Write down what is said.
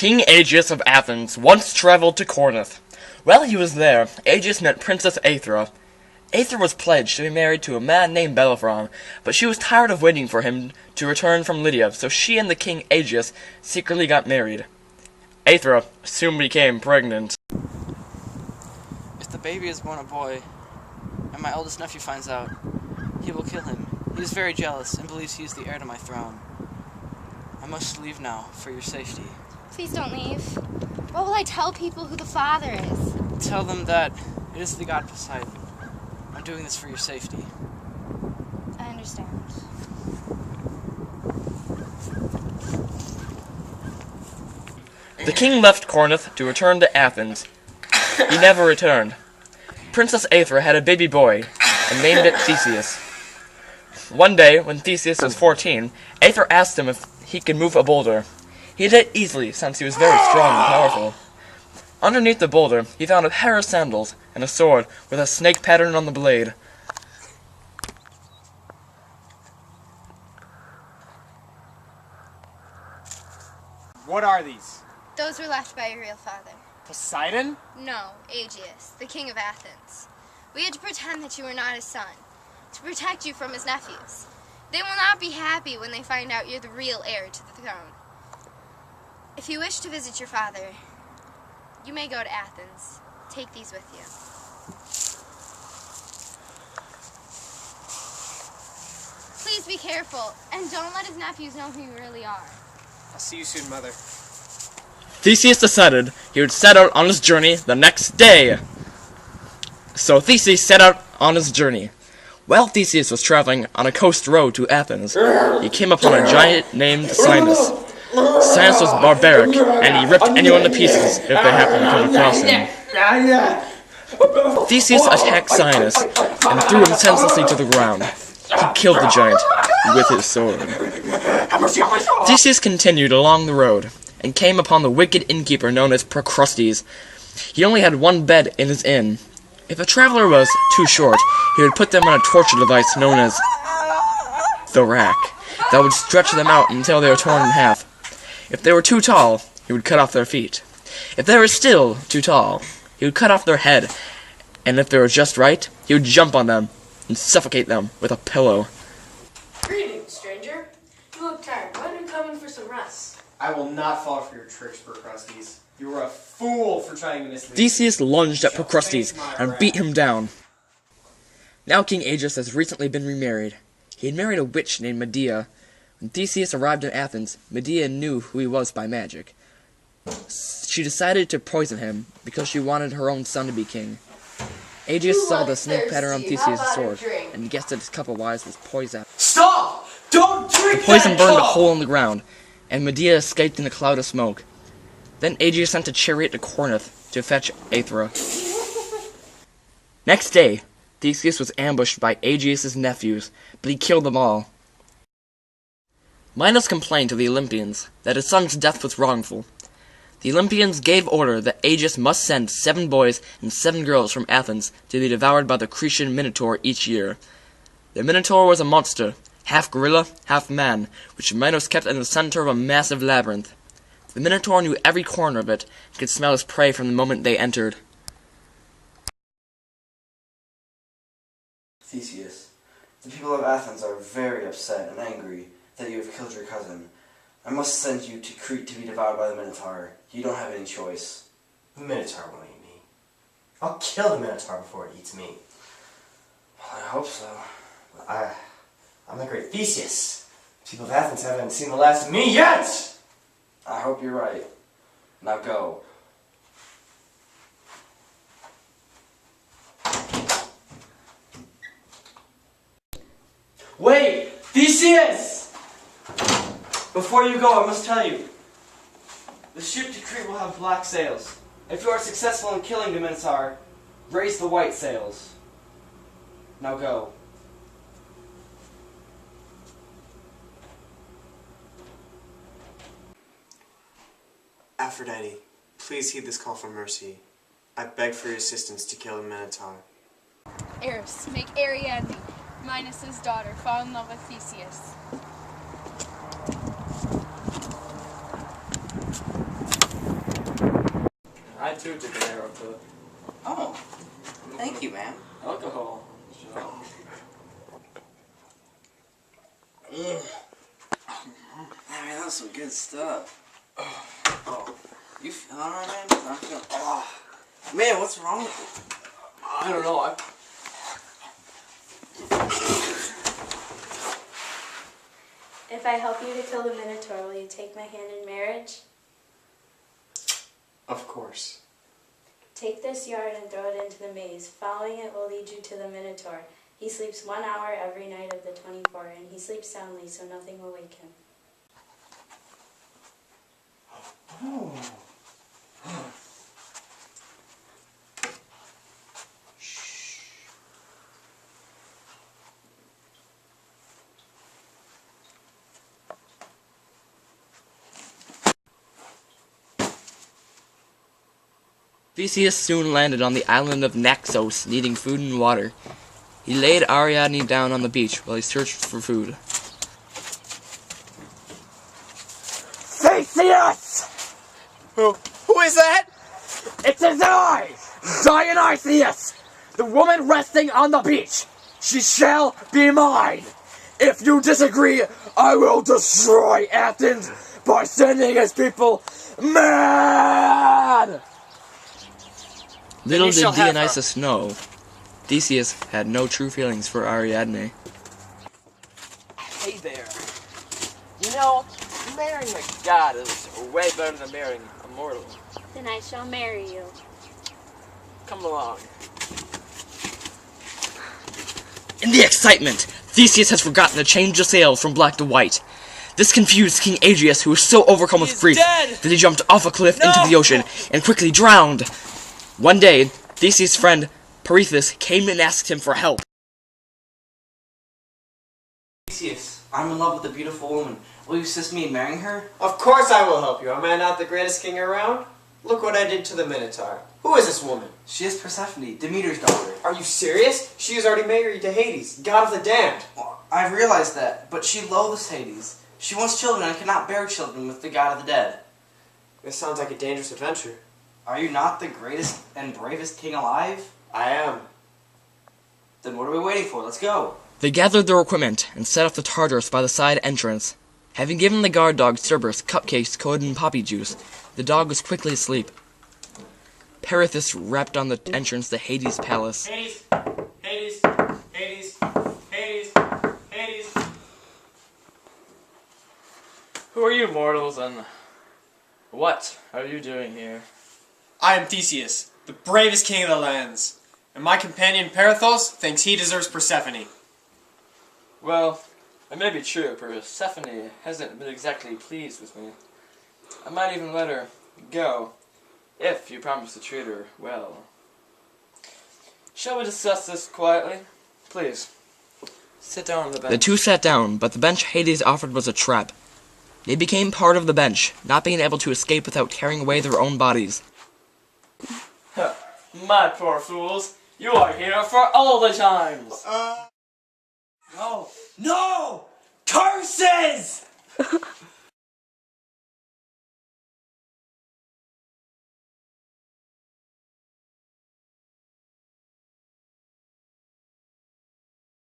King Aegeus of Athens once traveled to Corinth. While he was there, Aegeus met Princess Aethra. Aethra was pledged to be married to a man named Bellerophon, but she was tired of waiting for him to return from Lydia, so she and the King Aegeus secretly got married. Aethra soon became pregnant. If the baby is born a boy, and my eldest nephew finds out, he will kill him. He is very jealous and believes he is the heir to my throne. I must leave now, for your safety. Please don't leave. What will I tell people who the father is? Tell them that it is the god Poseidon. I'm doing this for your safety. I understand. The king left Corinth to return to Athens. He never returned. Princess Aethra had a baby boy and named it Theseus. One day, when Theseus was 14, Aethra asked him if he could move a boulder. He did it easily, since he was very strong and powerful. Underneath the boulder, he found a pair of sandals and a sword with a snake pattern on the blade. What are these? Those were left by your real father. Poseidon? No, Aegeus, the king of Athens. We had to pretend that you were not his son, to protect you from his nephews. They will not be happy when they find out you're the real heir to the throne. If you wish to visit your father, you may go to Athens. Take these with you. Please be careful, and don't let his nephews know who you really are. I'll see you soon, Mother. Theseus decided he would set out on his journey the next day. So Theseus set out on his journey. While Theseus was traveling on a coast road to Athens, he came upon a giant named Cyrus. Cyrus was barbaric, and he ripped anyone to pieces if they happened to come across him. Theseus attacked Cyrus and threw him senselessly to the ground. He killed the giant with his sword. Theseus continued along the road and came upon the wicked innkeeper known as Procrustes. He only had one bed in his inn. If a traveler was too short, he would put them on a torture device known as the rack that would stretch them out until they were torn in half. If they were too tall, he would cut off their feet. If they were still too tall, he would cut off their head. And if they were just right, he would jump on them and suffocate them with a pillow. Greetings, stranger. You look tired. Why don't you come in for some rest? I will not fall for your tricks, Procrustes. You were a fool for trying to mislead me. Theseus lunged at Procrustes and beat him down. Now King Aegeus has recently been remarried. He had married a witch named Medea. When Theseus arrived in Athens, Medea knew who he was by magic. She decided to poison him because she wanted her own son to be king. Aegeus saw the snake pattern on Theseus' sword and guessed that his cup of wise was poisoned. Stop! Don't drink The poison that burned a cup! hole in the ground, and Medea escaped in a cloud of smoke. Then Aegeus sent a chariot to Corinth to fetch Aethra. Next day, Theseus was ambushed by Aegeus' nephews, but he killed them all. Minos complained to the Olympians that his son's death was wrongful. The Olympians gave order that Aegeus must send 7 boys and 7 girls from Athens to be devoured by the Cretan Minotaur each year. The Minotaur was a monster, half gorilla, half man, which Minos kept in the center of a massive labyrinth. The Minotaur knew every corner of it and could smell his prey from the moment they entered. Theseus, the people of Athens are very upset and angry that you have killed your cousin. I must send you to Crete to be devoured by the Minotaur. You don't have any choice. The Minotaur won't eat me. I'll kill the Minotaur before it eats me. Well, I hope so. I'm the great Theseus. People of Athens haven't seen the last of me yet! I hope you're right. Now go. Wait! Theseus! Before you go, I must tell you. The ship to Crete will have black sails. If you are successful in killing the Minotaur, raise the white sails. Now go. Aphrodite, please heed this call for mercy. I beg for your assistance to kill the Minotaur. Eris, make Ariadne, Minos' daughter, fall in love with Theseus. I too took an arrow to Oh, thank you, ma'am. alcohol. Man, that was some good stuff. Oh, you feel alright, man? I'm feeling. Oh, man, what's wrong with you? I don't know. If I help you to kill the Minotaur, will you take my hand in marriage? Of course. Take this yard and throw it into the maze. Following it will lead you to the Minotaur. He sleeps 1 hour every night of the 24, and he sleeps soundly, so nothing will wake him. Theseus soon landed on the island of Naxos, needing food and water. He laid Ariadne down on the beach while he searched for food. Theseus! Who is that? It is I, Dionysius, the woman resting on the beach. She shall be mine. If you disagree, I will destroy Athens by sending its people mad! Little you did shall have Dionysus know, Theseus had no true feelings for Ariadne. Hey there. You know, marrying a god is way better than marrying a mortal. Then I shall marry you. Come along. In the excitement, Theseus has forgotten to change the sails from black to white. This confused King Aegeus, who was so overcome with grief that he jumped off a cliff into the ocean and quickly drowned. One day, Theseus' friend Pirithous came and asked him for help. Theseus, I'm in love with a beautiful woman. Will you assist me in marrying her? Of course I will help you. Am I not the greatest king around? Look what I did to the Minotaur. Who is this woman? She is Persephone, Demeter's daughter. Are you serious? She is already married to Hades, god of the damned. Well, I realized that, but she loathes Hades. She wants children and cannot bear children with the god of the dead. This sounds like a dangerous adventure. Are you not the greatest and bravest king alive? I am. Then what are we waiting for? Let's go. They gathered their equipment and set off to Tartarus by the side entrance. Having given the guard dog Cerberus cupcakes coated in poppy juice, the dog was quickly asleep. Pirithous rapped on the entrance to Hades' palace. Hades! Hades! Hades! Hades! Hades! Who are you mortals and what are you doing here? I am Theseus, the bravest king of the lands, and my companion Pirithous thinks he deserves Persephone. Well, it may be true, Persephone hasn't been exactly pleased with me. I might even let her go, if you promise to treat her well. Shall we discuss this quietly? Please, sit down on the bench. The two sat down, but the bench Hades offered was a trap. They became part of the bench, not being able to escape without tearing away their own bodies. My poor fools, you are here for all the times! No! No! Curses!